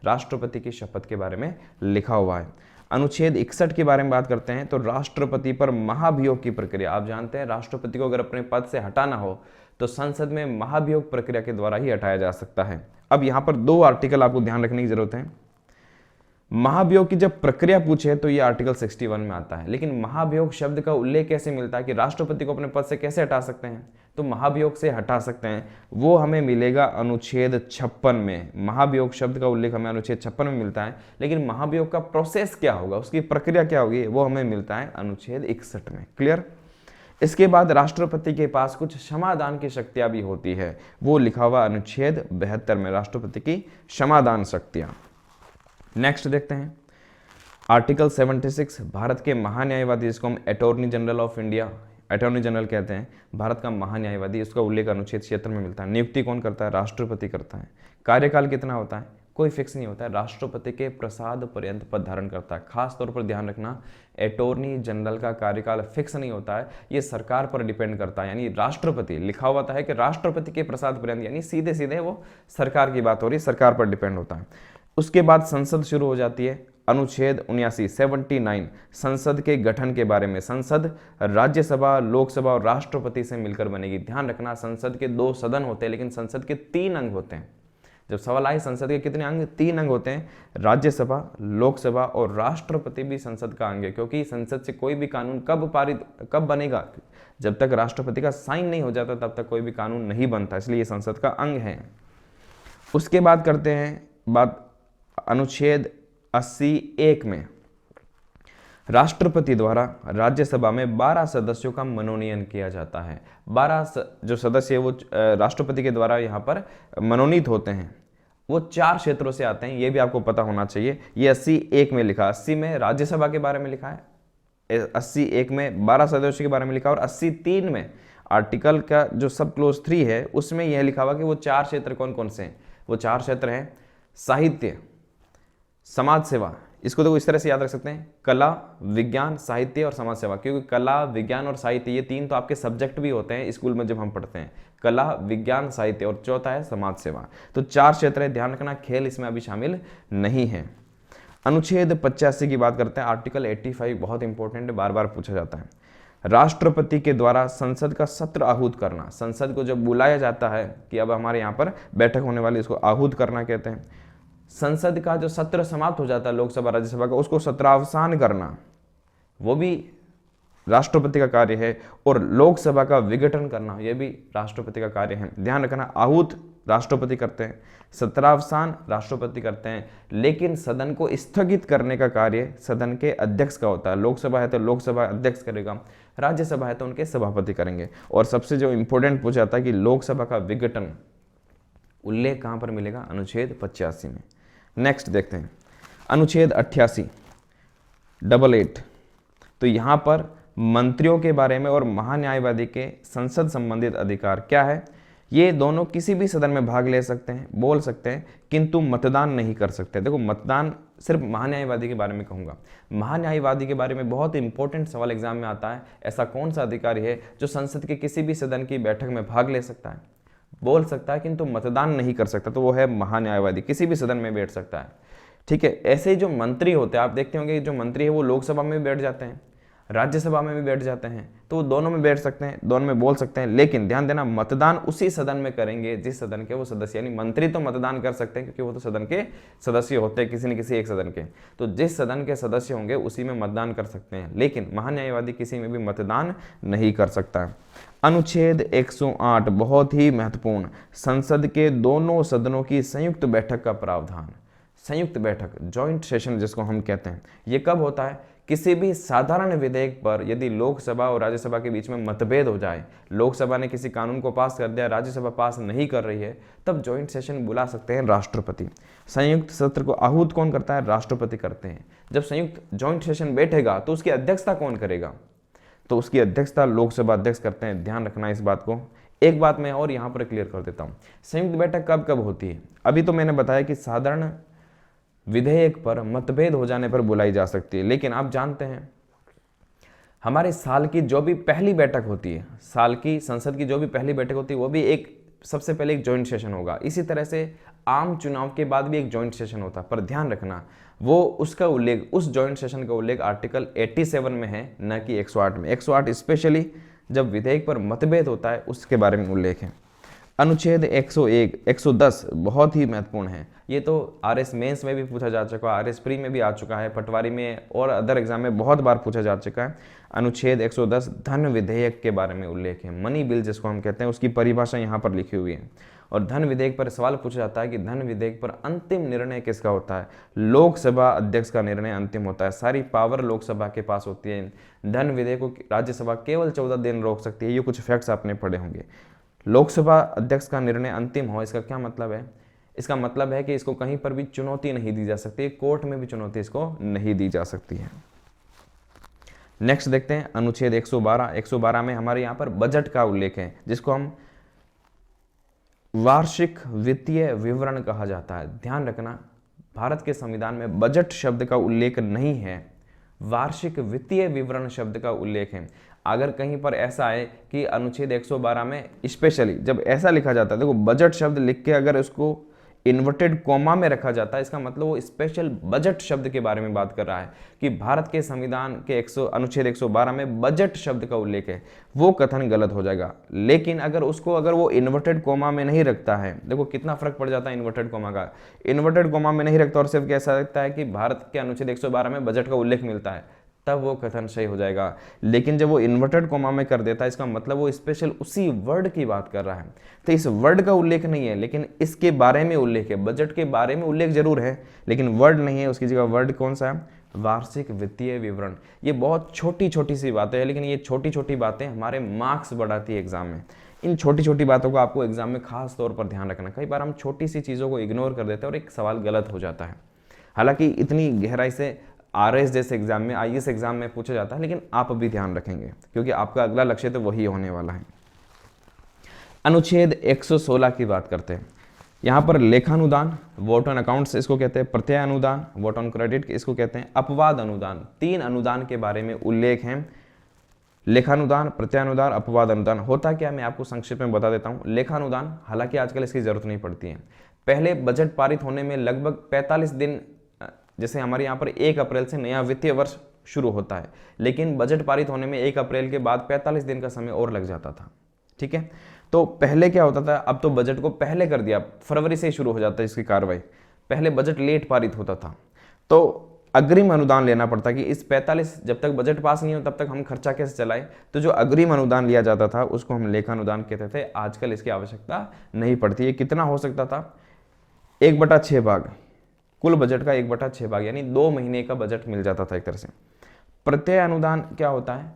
राष्ट्रपति की शपथ के बारे में लिखा हुआ है। अनुच्छेद 61 के बारे में बात करते हैं तो राष्ट्रपति पर महाभियोग की प्रक्रिया, आप जानते हैं राष्ट्रपति को अगर अपने पद से हटाना हो तो संसद में महाभियोग प्रक्रिया के द्वारा ही हटाया जा सकता है। अब यहां पर 2 आर्टिकल आपको ध्यान रखने की जरूरत है। महाभियोग की जब प्रक्रिया पूछे तो यह आर्टिकल 61 में आता है, लेकिन महाभियोग शब्द का उल्लेख कैसे मिलता है कि राष्ट्रपति को अपने पद से कैसे हटा सकते हैं, तो महाभियोग से हटा सकते हैं, वो हमें मिलेगा अनुच्छेद 56 में। महाभियोग शब्द का उल्लेख हमें अनुच्छेद 56 में मिलता है, लेकिन महाभियोग का प्रोसेस क्या होगा, उसकी प्रक्रिया क्या होगी, वो हमें मिलता है अनुच्छेद 61 में। क्लियर? इसके बाद राष्ट्रपति के पास कुछ क्षमादान की शक्तियां भी होती है, वो लिखा हुआ अनुच्छेद 72 में, राष्ट्रपति की क्षमादान शक्तियां। नेक्स्ट देखते हैं आर्टिकल 76, भारत के महान्यायवादी, जिसको हम attorney general of India, attorney general कहते हैं, भारत का महान्यायवादी, इसका उल्लेख अनुच्छेद 76 में मिलता है। नियुक्ति कौन करता है? राष्ट्रपति करता है। कार्यकाल कितना होता है? कोई फिक्स नहीं होता है, राष्ट्रपति के प्रसाद पर्यंत पद धारण करता है। खास तौर पर ध्यान रखना, अटॉर्नी जनरल का कार्यकाल फिक्स नहीं होता है, ये सरकार पर डिपेंड करता है। यानी राष्ट्रपति लिखा हुआ है कि राष्ट्रपति के प्रसाद पर्यंत, यानी सीधे सीधे वो सरकार की बात हो रही है, सरकार पर डिपेंड होता है। उसके बाद संसद शुरू हो जाती है। अनुच्छेद 79 संसद के गठन के बारे में, संसद राज्यसभा, लोकसभा और राष्ट्रपति से मिलकर बनेगी। ध्यान रखना, संसद के 2 सदन होते हैं, लेकिन संसद के 3 अंग होते हैं। जब सवाल आए संसद के कितने अंग? 3 अंग होते हैं, राज्यसभा, लोकसभा और राष्ट्रपति भी संसद का अंग है, क्योंकि संसद से कोई भी कानून कब बनेगा? जब तक राष्ट्रपति का साइन नहीं हो जाता तब तक कोई भी कानून नहीं बनता, इसलिए ये संसद का अंग है। उसके बाद करते हैं बात अनुच्छेद 81 में, राष्ट्रपति द्वारा राज्यसभा में 12 सदस्यों का मनोनयन किया जाता है। 12 जो सदस्य वो राष्ट्रपति के द्वारा यहाँ पर मनोनीत होते हैं, वो 4 क्षेत्रों से आते हैं, ये भी आपको पता होना चाहिए। ये 81 में लिखा, 80 में राज्यसभा के बारे में लिखा है, 81 में 12 सदस्यों के बारे में लिखा, और 83 में आर्टिकल का जो सब क्लोज 3 है उसमें यह लिखा हुआ कि वो 4 क्षेत्र कौन कौन से हैं। वो 4 क्षेत्र हैं साहित्य, समाज सेवा, इसको तो इस तरह से याद रख सकते हैं, कला, विज्ञान, साहित्य और समाज सेवा, क्योंकि कला, विज्ञान और साहित्य ये 3 तो आपके सब्जेक्ट भी होते हैं स्कूल में जब हम पढ़ते हैं, कला, विज्ञान, साहित्य, और चौथा है समाज सेवा। तो 4 क्षेत्र है, ध्यान रखना, खेल इसमें अभी शामिल नहीं है। अनुच्छेद 85 की बात करते हैं, आर्टिकल 85 बहुत इंपॉर्टेंट है, बार बार पूछा जाता है। राष्ट्रपति के द्वारा संसद का सत्र आहूत करना, संसद को जब बुलाया जाता है कि अब हमारे यहाँ पर बैठक होने वाली, इसको आहूत करना कहते हैं। संसद का जो सत्र समाप्त हो जाता है लोकसभा राज्यसभा का, उसको सत्रावसान करना, वो भी राष्ट्रपति का कार्य है। और लोकसभा का विघटन करना, यह भी राष्ट्रपति का कार्य है। ध्यान रखना, आहूत राष्ट्रपति करते हैं, सत्रावसान राष्ट्रपति करते हैं, लेकिन सदन को स्थगित करने का कार्य सदन के अध्यक्ष का होता है। लोकसभा है तो लोकसभा अध्यक्ष करेगा, राज्यसभा है तो उनके सभापति करेंगे। और सबसे जो इंपॉर्टेंट पूछा जाता है कि लोकसभा का विघटन उल्लेख कहां पर मिलेगा? अनुच्छेद 85 में। नेक्स्ट देखते हैं अनुच्छेद 88 तो यहां पर मंत्रियों के बारे में और महान्यायवादी के संसद संबंधित अधिकार क्या है। ये दोनों किसी भी सदन में भाग ले सकते हैं, बोल सकते हैं, किंतु मतदान नहीं कर सकते। देखो, मतदान सिर्फ महान्यायवादी के बारे में कहूंगा। महान्यायवादी के बारे में बहुत इंपॉर्टेंट सवाल एग्जाम में आता है, ऐसा कौन सा अधिकारी है जो संसद के किसी भी सदन की बैठक में भाग ले सकता है, बोल सकता है, किंतु मतदान नहीं कर सकता? तो वो है महान्यायवादी, किसी भी सदन में बैठ सकता है। ठीक है, ऐसे ही जो मंत्री होते हैं, आप देखते होंगे जो मंत्री है वो लोकसभा में बैठ जाते हैं, राज्यसभा में भी बैठ जाते हैं, तो वो दोनों में बैठ सकते हैं, दोनों में बोल सकते हैं। लेकिन ध्यान देना, मतदान उसी सदन में करेंगे जिस सदन के वो सदस्य, यानी मंत्री तो मतदान कर सकते हैं क्योंकि वो तो सदन के सदस्य होते हैं, किसी न किसी एक सदन के, तो जिस सदन के सदस्य होंगे उसी में मतदान कर सकते हैं। लेकिन महान्यायवादी किसी में भी मतदान नहीं कर सकता। अनुच्छेद 108 बहुत ही महत्वपूर्ण, संसद के दोनों सदनों की संयुक्त बैठक का प्रावधान। संयुक्त बैठक, जॉइंट सेशन जिसको हम कहते हैं, ये कब होता है? किसी भी साधारण विधेयक पर यदि लोकसभा और राज्यसभा के बीच में मतभेद हो जाए, लोकसभा ने किसी कानून को पास कर दिया, राज्यसभा पास नहीं कर रही है, तब जॉइंट सेशन बुला सकते हैं राष्ट्रपति। संयुक्त सत्र को आहूत कौन करता है? राष्ट्रपति करते हैं। जब संयुक्त जॉइंट सेशन बैठेगा तो उसकी अध्यक्षता कौन करेगा? तो उसकी अध्यक्षता लोकसभा अध्यक्ष करते हैं। ध्यान रखना इस बात को। एक बात मैं और यहाँ पर क्लियर कर देता हूँ, संयुक्त बैठक कब कब होती है? अभी तो मैंने बताया कि साधारण विधेयक पर मतभेद हो जाने पर बुलाई जा सकती है, लेकिन आप जानते हैं हमारे साल की जो भी पहली बैठक होती है, साल की संसद की जो भी पहली बैठक होती है, वो भी एक सबसे पहले एक जॉइंट सेशन होगा। इसी तरह से आम चुनाव के बाद भी एक जॉइंट सेशन होता है, पर ध्यान रखना वो उसका उल्लेख, उस जॉइंट सेशन का उल्लेख आर्टिकल 87 में है, न कि 108 में। 108 स्पेशली जब विधेयक पर मतभेद होता है उसके बारे में उल्लेख है। अनुच्छेद 101, 110 बहुत ही महत्वपूर्ण है। ये तो आरएस मेंस में भी पूछा जा चुका है, आरएस प्री में भी आ चुका है, पटवारी में और अदर एग्जाम में बहुत बार पूछा जा चुका है। अनुच्छेद 110 धन विधेयक के बारे में उल्लेख है। मनी बिल जिसको हम कहते हैं, उसकी परिभाषा यहाँ पर लिखी हुई है। और धन विधेयक पर सवाल पूछा जाता है कि धन विधेयक पर अंतिम निर्णय किसका होता है? लोकसभा अध्यक्ष का निर्णय अंतिम होता है। सारी पावर लोकसभा के पास होती है। धन विधेयक को राज्यसभा केवल 14 दिन रोक सकती है। ये कुछ फैक्ट्स आपने पढ़े होंगे। लोकसभा अध्यक्ष का निर्णय अंतिम हो, इसका क्या मतलब है? इसका मतलब है कि इसको कहीं पर भी चुनौती नहीं दी जा सकती, कोर्ट में भी चुनौती इसको नहीं दी जा सकती है। नेक्स्ट देखते हैं अनुच्छेद 112। 112 में हमारे यहाँ पर बजट का उल्लेख है, जिसको हम वार्षिक वित्तीय विवरण कहा जाता है। ध्यान रखना, भारत के संविधान में बजट शब्द का उल्लेख नहीं है, वार्षिक वित्तीय विवरण शब्द का उल्लेख है। अगर कहीं पर ऐसा है कि अनुच्छेद 112 में स्पेशली जब ऐसा लिखा जाता है, देखो बजट शब्द लिख के अगर उसको इन्वर्टेड कॉमा में रखा जाता है, इसका मतलब वो स्पेशल बजट शब्द के बारे में बात कर रहा है कि भारत के संविधान के अनुच्छेद 112 में बजट शब्द का उल्लेख है, वो कथन गलत हो जाएगा। लेकिन अगर वो इन्वर्टेड कॉमा में नहीं रखता है, देखो कितना फर्क पड़ जाता है इन्वर्टेड कॉमा का। इन्वर्टेड कॉमा में नहीं रखता और सिर्फ कैसा लगता है कि भारत के अनुच्छेद 112 में बजट का उल्लेख मिलता है, तब वो कथन सही हो जाएगा। लेकिन जब वो इन्वर्टेड कॉमा में कर देता है, इसका मतलब वो स्पेशल उसी वर्ड की बात कर रहा है। तो इस वर्ड का उल्लेख नहीं है, लेकिन इसके बारे में उल्लेख है। बजट के बारे में उल्लेख जरूर है, लेकिन वर्ड नहीं है। उसकी जगह वर्ड कौन सा है? वार्षिक वित्तीय विवरण। ये बहुत छोटी छोटी सी बातें हैं, लेकिन ये छोटी छोटी बातें हमारे मार्क्स बढ़ाती है एग्जाम में। इन छोटी छोटी बातों को आपको एग्जाम में खास तौर पर ध्यान रखना। कई बार हम छोटी सी चीज़ों को इग्नोर कर देते हैं और एक सवाल गलत हो जाता है। हालांकि इतनी गहराई से आरएस जैसे एग्जाम में, आईएएस एग्जाम में पूछा जाता है, लेकिन आप भी ध्यान रखेंगे क्योंकि आपका अगला लक्ष्य तो वही होने वाला है। अनुच्छेद 116 की बात करते हैं। यहाँ पर लेखानुदान, वोट ऑन अकाउंट्स इसको कहते हैं, प्रत्यय अनुदान, वोट ऑन क्रेडिट इसको कहते हैं, अपवाद अनुदान। 3 अनुदान के बारे में उल्लेख है। लेखानुदान, प्रत्यानुदान, अपवाद अनुदान। होता क्या, मैं आपको संक्षिप्त में बता देता हूँ। लेखानुदान, हालांकि आजकल इसकी जरूरत नहीं पड़ती है। पहले बजट पारित होने में लगभग 45 दिन, जैसे हमारे यहाँ पर 1 अप्रैल से नया वित्तीय वर्ष शुरू होता है, लेकिन बजट पारित होने में 1 अप्रैल के बाद 45 दिन का समय और लग जाता था। ठीक है, तो पहले क्या होता था, अब तो बजट को पहले कर दिया, फरवरी से ही शुरू हो जाता है इसकी कार्रवाई। पहले बजट लेट पारित होता था, तो अग्रिम अनुदान लेना पड़ता कि इस 45, जब तक बजट पास नहीं हो तब तक हम खर्चा कैसे चलाएं। तो जो अग्रिम अनुदान लिया जाता था उसको हम लेखानुदान कहते थे। आजकल इसकी आवश्यकता नहीं पड़ती है। कितना हो सकता था? 1/6 भाग, कुल बजट का 1/6 भाग, यानी 2 महीने का बजट मिल जाता था एक तरह से। प्रत्यय अनुदान क्या होता है?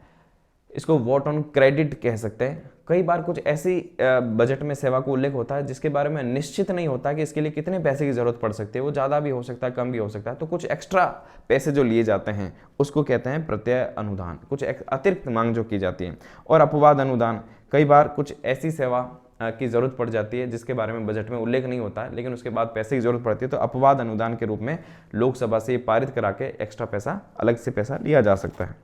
इसको वोट ऑन क्रेडिट कह सकते हैं। कई बार कुछ ऐसी बजट में सेवा को उल्लेख होता है जिसके बारे में निश्चित नहीं होता कि इसके लिए कितने पैसे की जरूरत पड़ सकती है। वो ज़्यादा भी हो सकता है, कम भी हो सकता है। तो कुछ एक्स्ट्रा पैसे जो लिए जाते हैं उसको कहते हैं प्रत्यय अनुदान, कुछ अतिरिक्त मांग जो की जाती है। और अपवाद अनुदान, कई बार कुछ ऐसी सेवा की जरूरत पड़ जाती है जिसके बारे में बजट में उल्लेख नहीं होता है, लेकिन उसके बाद पैसे की जरूरत पड़ती है, तो अपवाद अनुदान के रूप में लोकसभा से पारित करा के एक्स्ट्रा पैसा, अलग से पैसा लिया जा सकता है।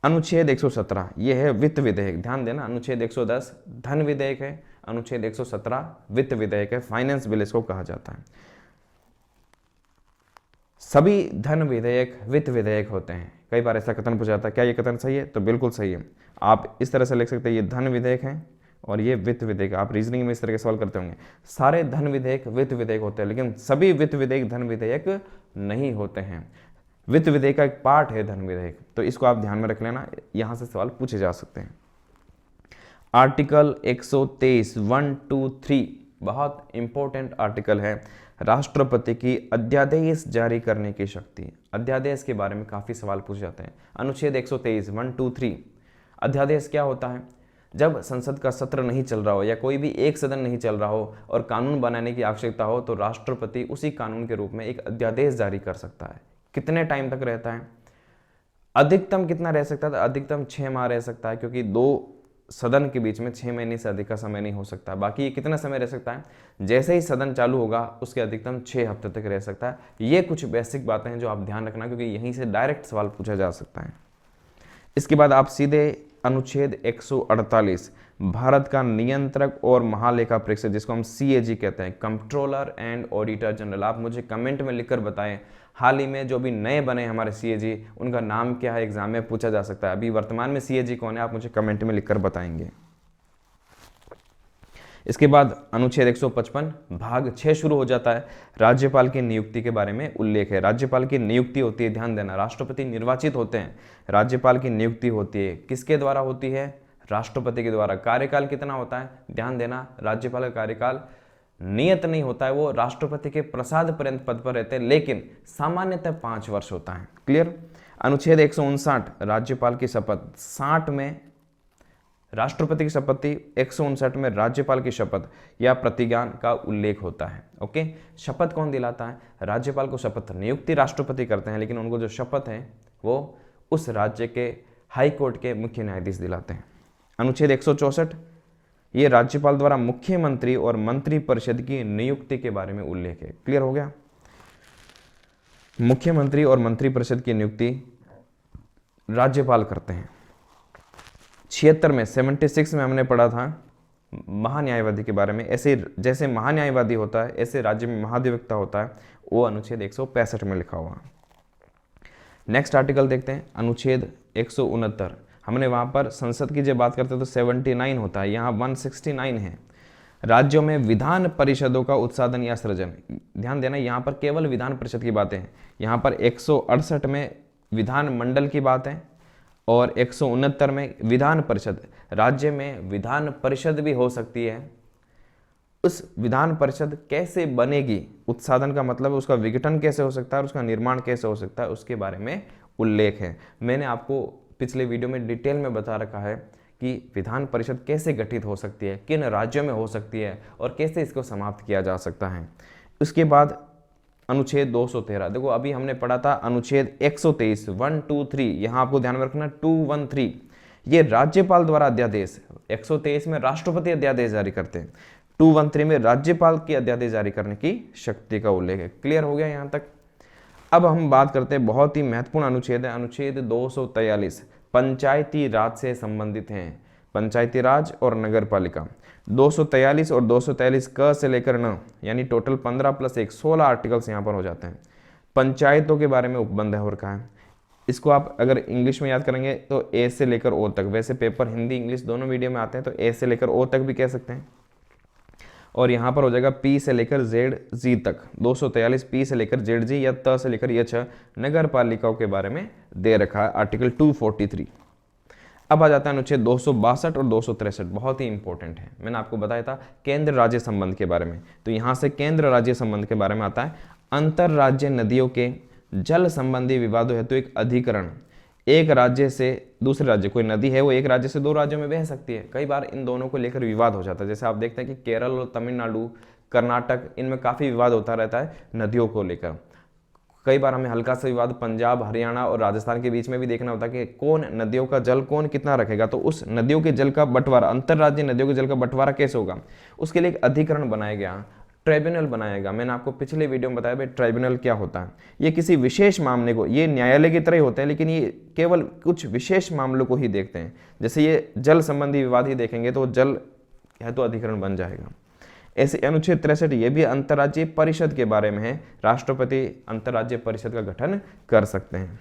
अनुच्छेद 117 ये है वित्त विधेयक। ध्यान देना, अनुच्छेद 110 धन विधेयक है, अनुच्छेद 117 वित्त विधेयक है, फाइनेंस बिल इसको कहा जाता है। सभी धन विधेयक वित्त विधेयक होते हैं। कई बार ऐसा कथन पूछा जाता है, क्या ये कथन सही है? तो बिल्कुल सही है। आप इस तरह से लिख सकते हैं, ये धन विधेयक है और ये वित्त विधेयक। आप रीजनिंग में इस तरह के सवाल करते होंगे। सारे धन विधेयक वित्त विधेयक होते हैं, लेकिन सभी वित्त विधेयक धन विधेयक नहीं होते हैं। वित्त विधेयक का एक पार्ट है धन विधेयक, तो इसको आप ध्यान में रख लेना, यहां से सवाल पूछे जा सकते हैं। आर्टिकल 123 1, 2, 3 बहुत इंपॉर्टेंट आर्टिकल है। राष्ट्रपति की अध्यादेश जारी करने की शक्ति। अध्यादेश के बारे में काफी सवाल पूछे जाते हैं। अनुच्छेद 123 1, 2, 3 अध्यादेश क्या होता है? जब संसद का सत्र नहीं चल रहा हो या कोई भी एक सदन नहीं चल रहा हो और कानून बनाने की आवश्यकता हो, तो राष्ट्रपति उसी कानून के रूप में एक अध्यादेश जारी कर सकता है। कितने टाइम तक रहता है? अधिकतम कितना रह सकता है? अधिकतम 6 माह रह सकता है, क्योंकि 2 सदन के बीच में 6 महीने से अधिक का समय नहीं हो सकता। बाकी ये कितना समय रह सकता है? जैसे ही सदन चालू होगा उसके अधिकतम 6 हफ्ते तक रह सकता है। ये कुछ बेसिक बातें हैं जो आप ध्यान रखना, क्योंकि यहीं से डायरेक्ट सवाल पूछा जा सकता है। इसके बाद आप सीधे अनुच्छेद 148 भारत का नियंत्रक और महालेखा परीक्षक, जिसको हम CAG कहते हैं, कंट्रोलर एंड ऑडिटर जनरल। आप मुझे कमेंट में लिखकर बताएं, हाल ही में जो भी नए बने हमारे CAG, उनका नाम क्या है? एग्जाम में पूछा जा सकता है। अभी वर्तमान में CAG कौन है, आप मुझे कमेंट में लिखकर बताएंगे। इसके बाद अनुच्छेद 155 भाग 6 शुरू हो जाता है। राज्यपाल की नियुक्ति के बारे में उल्लेख है। राज्यपाल की नियुक्ति होती है, ध्यान देना, राष्ट्रपति निर्वाचित होते हैं, राज्यपाल की नियुक्ति होती है। किसके द्वारा होती है? राष्ट्रपति के द्वारा। कार्यकाल कितना होता है? ध्यान देना, राज्यपाल का कार्यकाल नियत नहीं होता है, वो राष्ट्रपति के प्रसाद पर्यंत पद पर रहते हैं, लेकिन सामान्यतः 5 वर्ष होता है। क्लियर? अनुच्छेद 159 राज्यपाल की शपथ। 60 में राष्ट्रपति की शपथ थी, 159 में राज्यपाल की शपथ या प्रतिज्ञा का उल्लेख होता है। ओके, शपथ कौन दिलाता है? राज्यपाल को शपथ, नियुक्ति राष्ट्रपति करते हैं, लेकिन उनको जो शपथ है वो उस राज्य के हाई कोर्ट के मुख्य न्यायाधीश दिलाते हैं। अनुच्छेद 164 ये राज्यपाल द्वारा मुख्यमंत्री और मंत्री परिषद की नियुक्ति के बारे में उल्लेख है। क्लियर हो गया? मुख्यमंत्री और मंत्री परिषद की नियुक्ति राज्यपाल करते हैं। 76 में हमने पढ़ा था महान्यायवादी के बारे में। ऐसे जैसे महान्यायवादी होता है, ऐसे राज्य में महाधिवक्ता होता है, वो अनुच्छेद 165 में लिखा हुआ। नेक्स्ट आर्टिकल देखते हैं, अनुच्छेद 169। हमने वहां पर संसद की जब बात करते हैं तो 79 होता है, यहाँ 169 है। राज्यों में विधान परिषदों का उत्साधन या सृजन। ध्यान देना, यहाँ पर केवल विधान परिषद की बातें हैं। यहाँ पर 168 में विधान मंडल की बात है और 169 में विधान परिषद। राज्य में विधान परिषद भी हो सकती है। उस विधान परिषद कैसे बनेगी, उत्साधन का मतलब उसका विघटन कैसे हो सकता है और उसका निर्माण कैसे हो सकता है, उसके बारे में उल्लेख है। मैंने आपको पिछले वीडियो में डिटेल में बता रखा है कि विधान परिषद कैसे गठित हो सकती है, किन राज्यों में हो सकती है और कैसे इसको समाप्त किया जा सकता है। उसके बाद अनुच्छेद 213। देखो अभी हमने पढ़ा था अनुच्छेद 123 1, 2, 3। यहाँ आपको ध्यान में रखना 213 ये राज्यपाल द्वारा अध्यादेश। 123 में राष्ट्रपति अध्यादेश जारी करते हैं, 213 में राज्यपाल की अध्यादेश जारी करने की शक्ति का उल्लेख है। क्लियर हो गया यहाँ तक? अब हम बात करते हैं, बहुत ही महत्वपूर्ण अनुच्छेद है, अनुच्छेद 243 पंचायती राज से संबंधित हैं। पंचायती राज और नगर पालिका 243 और 243 क से लेकर न, यानी टोटल 15 + 1 16 आर्टिकल्स यहाँ पर हो जाते हैं। पंचायतों के बारे में उपबंध है और कहा है। इसको आप अगर इंग्लिश में याद करेंगे तो ए से लेकर ओ तक, वैसे पेपर हिंदी इंग्लिश दोनों मीडियम में आते हैं, तो ए से लेकर ओ तक भी कह सकते हैं। और यहाँ पर हो जाएगा पी से लेकर जेड जी तक। 243 पी से लेकर जेड जी या त से लेकर एच नगर पालिकाओं के बारे में दे रखा है, आर्टिकल 243। अब आ जाता है अनुच्छेद 262 और 263, बहुत ही इंपॉर्टेंट है। मैंने आपको बताया था केंद्र राज्य संबंध के बारे में, तो यहाँ से केंद्र राज्य संबंध के बारे में आता है। अंतर राज्य नदियों के जल संबंधी विवादों हेतु एक अधिकरण, एक राज्य से दूसरे राज्य, कोई नदी है वो एक राज्य से 2 राज्यों में बह सकती है। कई बार इन दोनों को लेकर विवाद हो जाता है, जैसे आप देखते हैं कि केरल और तमिलनाडु, कर्नाटक, इनमें काफ़ी विवाद होता रहता है नदियों को लेकर। कई बार हमें हल्का सा विवाद पंजाब, हरियाणा और राजस्थान के बीच में भी देखना होता है कि कौन नदियों का जल कौन कितना रखेगा, तो उस नदियों के जल का बंटवारा, अंतर्राज्यीय नदियों के जल का बंटवारा कैसे होगा, उसके लिए एक अधिकरण बनाया गया, ट्राइब्यूनल बनाएगा। मैंने आपको पिछले वीडियो में बताया भाई ट्राइब्यूनल क्या होता है। ये किसी विशेष मामले को, ये न्यायालय की तरह ही होते हैं, लेकिन ये केवल कुछ विशेष मामलों को ही देखते हैं। जैसे ये जल संबंधी विवाद ही देखेंगे तो जल है तो अधिकरण बन जाएगा। ऐसे अनुच्छेद 63 ये भी अंतर्राज्यीय परिषद के बारे में है। राष्ट्रपति अंतर्राज्यीय परिषद का गठन कर सकते हैं।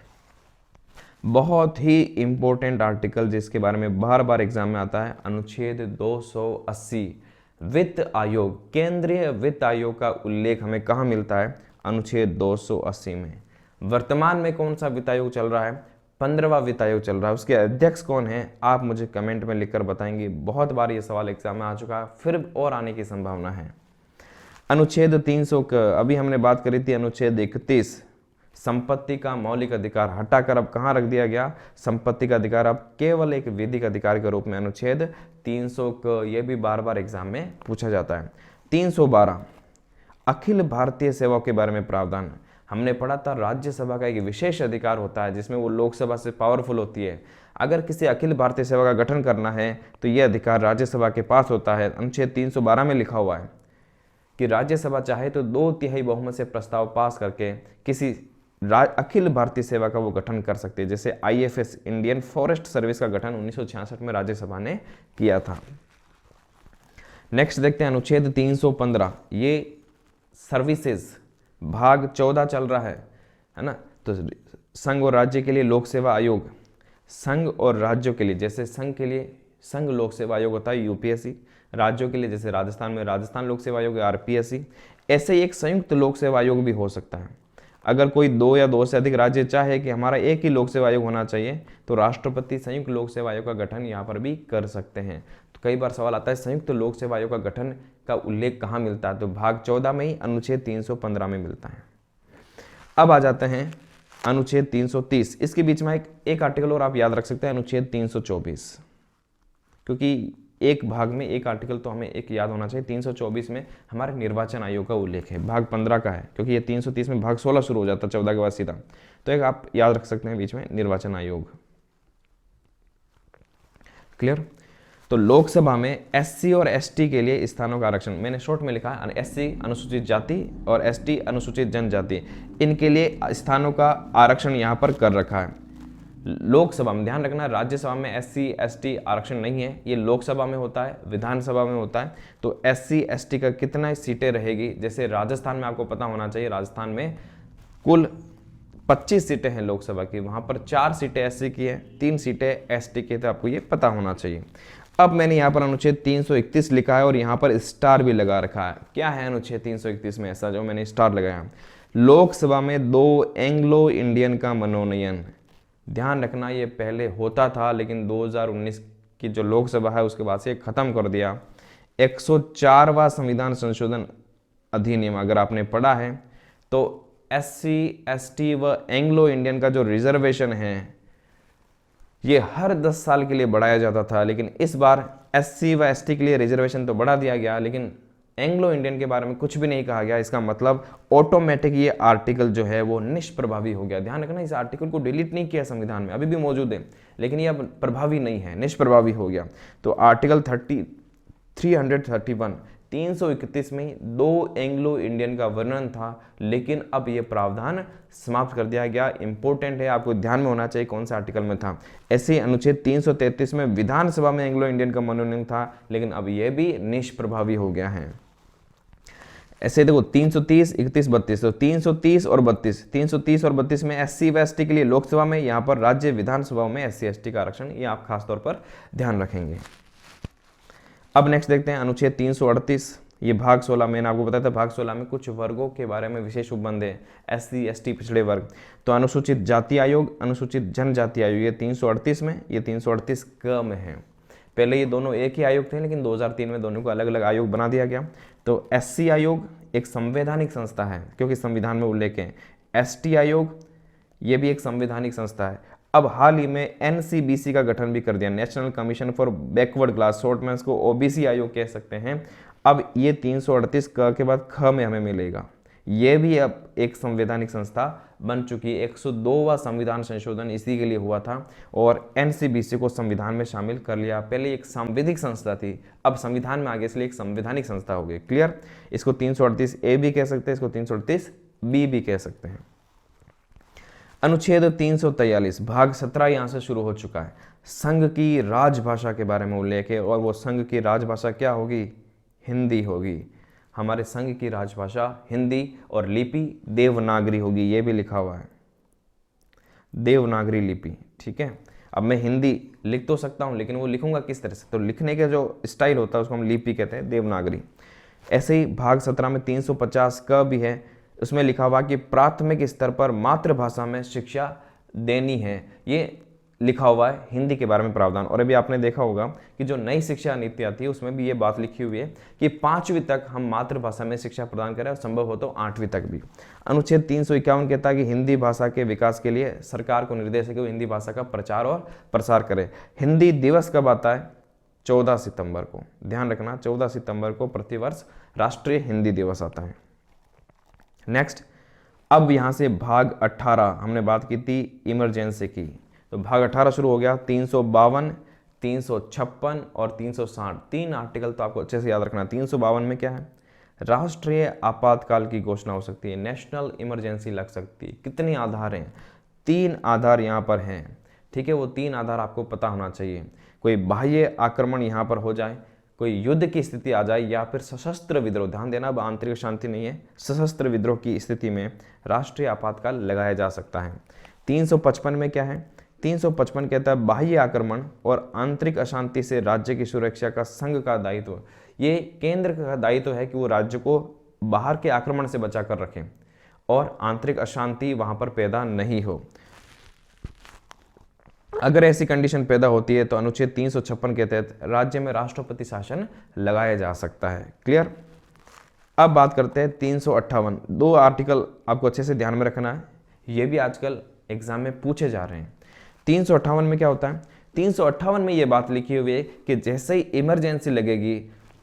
बहुत ही इंपॉर्टेंट आर्टिकल जिसके बारे में बार बार एग्जाम में आता है, अनुच्छेद 280 वित्त आयोग। केंद्रीय वित्त आयोग का उल्लेख हमें कहाँ मिलता है? अनुच्छेद 280 में। वर्तमान में कौन सा वित्त आयोग चल रहा है? 15वां वित्त आयोग चल रहा है। उसके अध्यक्ष कौन है? आप मुझे कमेंट में लिखकर बताएंगे। बहुत बार ये सवाल एग्जाम में आ चुका है, फिर और आने की संभावना है। अनुच्छेद 300 अभी हमने बात करी थी। अनुच्छेद 31 संपत्ति का मौलिक अधिकार हटाकर अब कहाँ रख दिया गया? संपत्ति का अधिकार अब केवल एक विधिक अधिकार के रूप में। अनुच्छेद 300 ये भी बार बार एग्जाम में पूछा जाता है। 312 अखिल भारतीय सेवा के बारे में प्रावधान। हमने पढ़ा था राज्यसभा का एक विशेष अधिकार होता है जिसमें वो लोकसभा से पावरफुल होती है। अगर किसी अखिल भारतीय सेवा का गठन करना है तो यह अधिकार राज्यसभा के पास होता है। अनुच्छेद 312 में लिखा हुआ है कि राज्यसभा चाहे तो 2/3 बहुमत से प्रस्ताव पास करके किसी अखिल भारतीय सेवा का वो गठन कर सकते हैं। जैसे IFS इंडियन फॉरेस्ट सर्विस का गठन 1966 में राज्यसभा ने किया था। नेक्स्ट देखते हैं अनुच्छेद 315। ये सर्विसेज भाग 14 चल रहा है ना। तो संघ और राज्य के लिए लोक सेवा आयोग, संघ और राज्यों के लिए, जैसे संघ के लिए संघ लोक सेवा आयोग होता है UPSC, राज्यों के लिए जैसे राजस्थान में राजस्थान लोक सेवा आयोग RPSC। ऐसे ही एक संयुक्त लोक सेवा आयोग भी हो सकता है। अगर कोई 2 या 2 से अधिक राज्य चाहे कि हमारा एक ही लोक सेवा आयोग होना चाहिए तो राष्ट्रपति संयुक्त लोक सेवा आयोग का गठन यहाँ पर भी कर सकते हैं। तो कई बार सवाल आता है संयुक्त लोक सेवा आयोग का गठन का उल्लेख कहाँ मिलता है? तो भाग 14 में ही अनुच्छेद 315 में मिलता है। अब आ जाते हैं अनुच्छेद 330। इसके बीच में एक आर्टिकल और आप याद रख सकते हैं, अनुच्छेद 324, क्योंकि एक भाग में एक आर्टिकल तो हमें एक याद होना चाहिए। 324 में हमारे निर्वाचन आयोग का उल्लेख है, भाग 15 का है, क्योंकि ये 330 में भाग 16 शुरू हो जाता है 14 के बाद सीधा। तो एक आप याद रख सकते हैं बीच में निर्वाचन आयोग। क्लियर? तो लोकसभा में SC और ST के लिए स्थानों का आरक्षण मैंने शॉर्ट में लिखा है। SC अनुसूचित जाति और ST अनुसूचित जनजाति, इनके लिए स्थानों का आरक्षण यहाँ पर कर रखा है। लोकसभा में ध्यान रखना, राज्यसभा में SC ST आरक्षण नहीं है, ये लोकसभा में होता है, विधानसभा में होता है। तो SC ST का कितना सीटें रहेगी? जैसे राजस्थान में आपको पता होना चाहिए, राजस्थान में कुल 25 सीटें हैं लोकसभा की, वहां पर 4 सीटें SC की है, 3 सीटें ST की, तो आपको ये पता होना चाहिए। अब मैंने यहाँ पर अनुच्छेद 331 लिखा है और यहाँ पर स्टार भी लगा रखा है। क्या है अनुच्छेद 331 में ऐसा जो मैंने स्टार लगाया? लोकसभा में 2 एंग्लो इंडियन का मनोनयन। ध्यान रखना, ये पहले होता था लेकिन 2019 की जो लोकसभा है उसके बाद से खत्म कर दिया। 104वां संविधान संशोधन अधिनियम अगर आपने पढ़ा है तो SC ST व एंग्लो इंडियन का जो रिजर्वेशन है ये हर 10 साल के लिए बढ़ाया जाता था, लेकिन इस बार SC व ST के लिए रिजर्वेशन तो बढ़ा दिया गया लेकिन एंग्लो इंडियन के बारे में कुछ भी नहीं कहा गया। इसका मतलब ऑटोमेटिक ये आर्टिकल जो है वो निष्प्रभावी हो गया। ध्यान रखना, इस आर्टिकल को डिलीट नहीं किया संविधान में, अभी भी मौजूद है, लेकिन ये अब प्रभावी नहीं है, निष्प्रभावी हो गया। तो आर्टिकल 331 में 2 एंग्लो इंडियन का वर्णन था, लेकिन अब ये प्रावधान समाप्त कर दिया गया। इंपॉर्टेंट है, आपको ध्यान में होना चाहिए कौन सा आर्टिकल में था। ऐसे ही अनुच्छेद 333 में विधानसभा में एंग्लो इंडियन का मनोनयन था, लेकिन अब यह भी निष्प्रभावी हो गया है। ऐसे देखो 330, 31, 32, तो 330 और 32 में SC व ST के लिए लोकसभा में, यहाँ पर राज्य विधानसभाओं में SC ST का आरक्षण, ये आप खास तौर पर ध्यान रखेंगे। अब नेक्स्ट देखते हैं अनुच्छेद 338। ये भाग 16 मैंने आपको बताया था, भाग 16 में कुछ वर्गों के बारे में विशेष उपबंध है, SC ST पिछड़े वर्ग। तो अनुसूचित जाति आयोग, अनुसूचित जनजाति आयोग, ये 338 में, ये 338 क में है। पहले ये दोनों एक ही आयोग थे लेकिन 2003 में दोनों को अलग अलग आयोग बना दिया गया। तो SC आयोग एक संवैधानिक संस्था है क्योंकि संविधान में उल्लेख है। ST आयोग ये भी एक संवैधानिक संस्था है। अब हाल ही में NCBC का गठन भी कर दिया, national commission for backward class, short में इसको OBC आयोग कह सकते हैं। अब ये 338 क के बाद ख में हमें मिलेगा। ये भी अब एक संवैधानिक संस्था बन चुकी है। 102वां संविधान संशोधन इसी के लिए हुआ था और NCBC को संविधान में शामिल कर लिया। पहले एक सांविधिक संस्था थी, अब संविधान में आगे इसलिए एक संवैधानिक संस्था हो गई। क्लियर? इसको 338 ए भी कह सकते हैं, इसको 338 बी भी कह सकते हैं। अनुच्छेद 343 भाग 17 यहाँ से शुरू हो चुका है। संघ की राजभाषा के बारे में उल्लेख है और वो संघ की राजभाषा क्या होगी? हिंदी होगी। हमारे संघ की राजभाषा हिंदी और लिपि देवनागरी होगी, ये भी लिखा हुआ है, देवनागरी लिपि। ठीक है। अब मैं हिंदी लिख तो सकता हूँ, लेकिन वो लिखूंगा किस तरह से, तो लिखने का जो स्टाइल होता है उसको हम लिपि कहते हैं, देवनागरी। ऐसे ही भाग 17 में 350 क भी है, उसमें लिखा हुआ कि प्राथमिक स्तर पर मातृभाषा में शिक्षा देनी है। ये लिखा हुआ है हिंदी के बारे में प्रावधान। और अभी आपने देखा होगा कि जो नई शिक्षा नीति आती है उसमें भी ये बात लिखी हुई है कि 5वीं तक हम मातृभाषा में शिक्षा प्रदान करें और संभव हो तो 8वीं तक भी। अनुच्छेद 351 कहता है कि हिंदी भाषा के विकास के लिए सरकार को निर्देश है कि वो हिंदी भाषा का प्रचार और प्रसार करे। हिंदी दिवस कब आता है? 14 सितंबर को। ध्यान रखना, 14 सितंबर को प्रतिवर्ष राष्ट्रीय हिंदी दिवस आता है। नेक्स्ट, अब यहाँ से भाग 18 हमने बात की थी इमरजेंसी की, तो भाग 18 शुरू हो गया। 352, 356 और 360 तीन आर्टिकल तो आपको अच्छे से याद रखना। 352 में क्या है? राष्ट्रीय आपातकाल की घोषणा हो सकती है, नेशनल इमरजेंसी लग सकती है। कितने आधार हैं? 3 आधार यहाँ पर हैं, ठीक है। वो 3 आधार आपको पता होना चाहिए। कोई बाह्य आक्रमण यहाँ पर हो जाए, कोई युद्ध की स्थिति आ जाए, या फिर सशस्त्र विद्रोह। ध्यान देना, अब आंतरिक शांति नहीं है, सशस्त्र विद्रोह की स्थिति में राष्ट्रीय आपातकाल लगाया जा सकता है। 355 में क्या है? 355 कहता है बाह्य आक्रमण और आंतरिक अशांति से राज्य की सुरक्षा का संघ का दायित्व। ये केंद्र का दायित्व है कि वो राज्य को बाहर के आक्रमण से बचा कर रखें और आंतरिक अशांति वहां पर पैदा नहीं हो। अगर ऐसी कंडीशन पैदा होती है तो अनुच्छेद 356 के तहत राज्य में राष्ट्रपति शासन लगाया जा सकता है। क्लियर? अब बात करते हैं 358। 2 आर्टिकल आपको अच्छे से ध्यान में रखना है, ये भी आजकल एग्जाम में पूछे जा रहे हैं। 358 में क्या होता है? 358 में ये बात लिखी हुई है कि जैसे ही इमरजेंसी लगेगी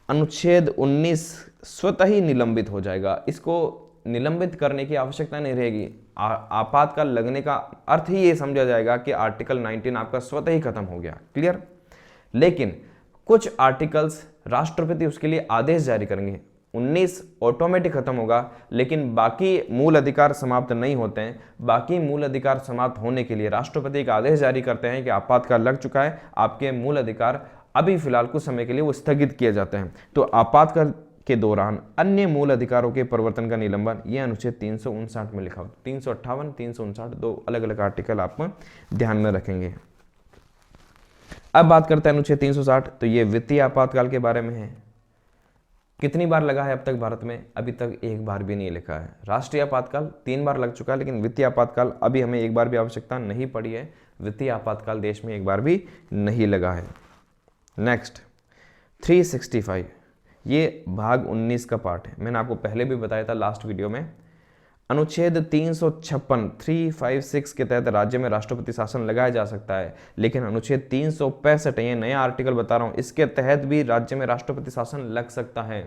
अनुच्छेद 19 स्वतः ही निलंबित हो जाएगा। इसको निलंबित करने की आवश्यकता नहीं रहेगी। आपातकाल लगने का अर्थ ही ये समझा जाएगा कि आर्टिकल 19 आपका स्वतः ही खत्म हो गया। क्लियर? लेकिन कुछ आर्टिकल्स राष्ट्रपति उसके लिए आदेश जारी करेंगे। 19 ऑटोमेटिक खत्म होगा, लेकिन बाकी मूल अधिकार समाप्त नहीं होते हैं। बाकी मूल अधिकार समाप्त होने के लिए राष्ट्रपति का आदेश जारी करते हैं कि आपातकाल लग चुका है, आपके मूल अधिकार अभी फिलहाल कुछ समय के लिए वो स्थगित किए जाते हैं। तो आपातकाल के दौरान अन्य मूल अधिकारों के परिवर्तन का निलंबन, यह अनुच्छेद 359 में लिखा हो। 358, 359 2 अलग अलग आर्टिकल आप ध्यान में रखेंगे। अब बात करते हैं अनुच्छेद 360, तो ये वित्तीय आपातकाल के बारे में है। कितनी बार लगा है अब तक भारत में? अभी तक एक बार भी नहीं लिखा है। राष्ट्रीय आपातकाल 3 बार लग चुका है, लेकिन वित्तीय आपातकाल अभी हमें एक बार भी आवश्यकता नहीं पड़ी है। वित्तीय आपातकाल देश में एक बार भी नहीं लगा है। नेक्स्ट 365, ये भाग 19 का पार्ट है। मैंने आपको पहले भी बताया था लास्ट वीडियो में। अनुच्छेद 356 356 के तहत राज्य में राष्ट्रपति शासन लगाया जा सकता है, लेकिन अनुच्छेद 365, ये नया आर्टिकल बता रहा हूं, इसके तहत भी राज्य में राष्ट्रपति शासन लग सकता है।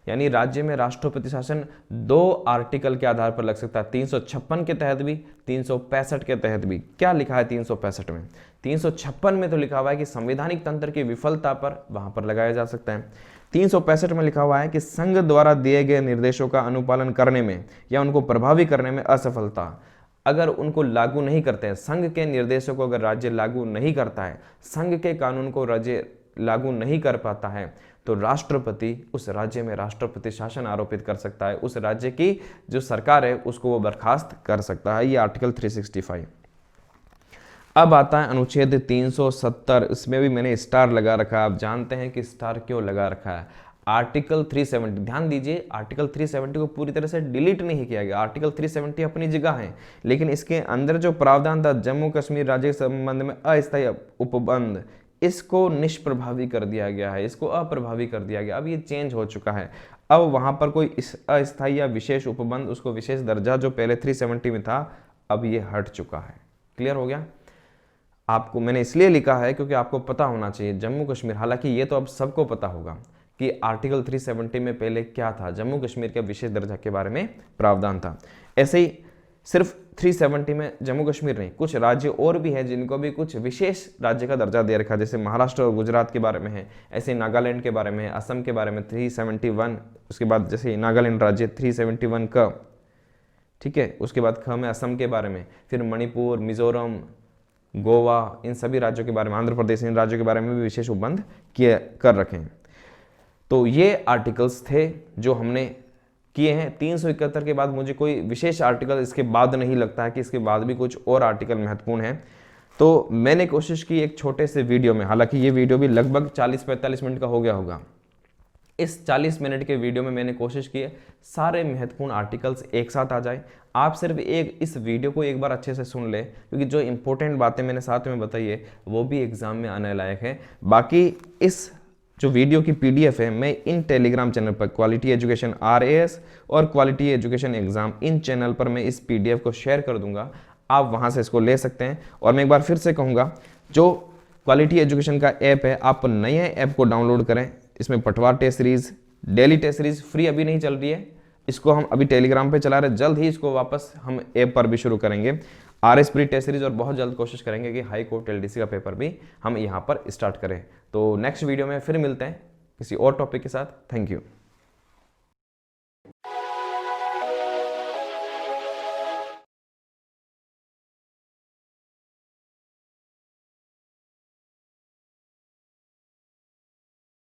यानी राज्य में राष्ट्रपति शासन 2 आर्टिकल के आधार पर लग सकता है, 356 के तहत भी, 365 के तहत भी। क्या लिखा है 365 में? 356 में तो लिखा हुआ है कि संवैधानिक तंत्र की विफलता पर वहां पर लगाया जा सकता है। 365 में लिखा हुआ है कि संघ द्वारा दिए गए निर्देशों का अनुपालन करने में या उनको प्रभावी करने में असफलता, अगर उनको लागू नहीं करते हैं, संघ के निर्देशों को अगर राज्य लागू नहीं करता है, संघ के कानून को राज्य लागू नहीं कर पाता है, तो राष्ट्रपति उस राज्य में राष्ट्रपति शासन आरोपित कर सकता है। उस राज्य की जो सरकार है उसको वो बर्खास्त कर सकता है। ये आर्टिकल 365। अब आता है अनुच्छेद 370, इसमें भी मैंने स्टार लगा रखा है। आप जानते हैं कि स्टार क्यों लगा रखा है। आर्टिकल 370, ध्यान दीजिए, आर्टिकल 370 को पूरी तरह से डिलीट नहीं किया गया। आर्टिकल 370 अपनी जगह है, लेकिन इसके अंदर जो प्रावधान था जम्मू कश्मीर राज्य के संबंध में अस्थायी उपबंध, इसको निष्प्रभावी कर दिया गया है, इसको अप्रभावी कर दिया गया। अब ये चेंज हो चुका है। अब वहां पर कोई अस्थायी या विशेष उपबंध, उसको विशेष दर्जा जो पहले 370 में था, अब ये हट चुका है। क्लियर हो गया? आपको मैंने इसलिए लिखा है क्योंकि आपको पता होना चाहिए जम्मू कश्मीर, हालांकि ये तो अब सबको पता होगा कि आर्टिकल 370 में पहले क्या था, जम्मू कश्मीर के विशेष दर्जा के बारे में प्रावधान था। ऐसे ही सिर्फ 370 में जम्मू कश्मीर नहीं, कुछ राज्य और भी हैं जिनको भी कुछ विशेष राज्य का दर्जा दे रखा है, जैसे महाराष्ट्र और गुजरात के बारे में है, ऐसे नागालैंड के बारे में है, असम के बारे में 371, उसके बाद जैसे नागालैंड राज्य 371 का, ठीक है, उसके बाद ख में असम के बारे में, फिर मणिपुर, मिजोरम, गोवा, इन सभी राज्यों के बारे में, आंध्र प्रदेश, इन राज्यों के बारे में भी विशेष उपबंध किए कर रखे हैं। तो ये आर्टिकल्स थे जो हमने किए हैं। 371 के बाद मुझे कोई विशेष आर्टिकल इसके बाद नहीं लगता है कि इसके बाद भी कुछ और आर्टिकल महत्वपूर्ण है। तो मैंने कोशिश की एक छोटे से वीडियो में, हालांकि ये वीडियो भी लगभग 40-45 मिनट का हो गया होगा, इस 40 मिनट के वीडियो में मैंने कोशिश की है सारे महत्वपूर्ण आर्टिकल्स एक साथ आ जाए। आप सिर्फ इस वीडियो को एक बार अच्छे से सुन ले, क्योंकि जो इंपॉर्टेंट बातें मैंने साथ में बताई है वो भी एग्जाम में आने लायक है। बाकी इस जो वीडियो की PDF है मैं इन टेलीग्राम चैनल पर, क्वालिटी एजुकेशन RAS और क्वालिटी एजुकेशन एग्जाम, इन चैनल पर मैं इस PDF को शेयर कर दूंगा, आप वहां से इसको ले सकते हैं। और मैं एक बार फिर से कहूँगा, जो क्वालिटी एजुकेशन का ऐप है, आप नए ऐप को डाउनलोड करें। इसमें Patwar test series, daily test series free अभी नहीं चल रही है, इसको हम अभी टेलीग्राम पे चला रहे, जल्द ही इसको वापस हम ऐप पर भी शुरू करेंगे। RS प्री टेस्ट सीरीज, और बहुत जल्द कोशिश करेंगे कि हाई कोर्ट LDC का पेपर भी हम यहाँ पर स्टार्ट करें। तो नेक्स्ट वीडियो में फिर मिलते हैं किसी और टॉपिक के साथ। Thank you.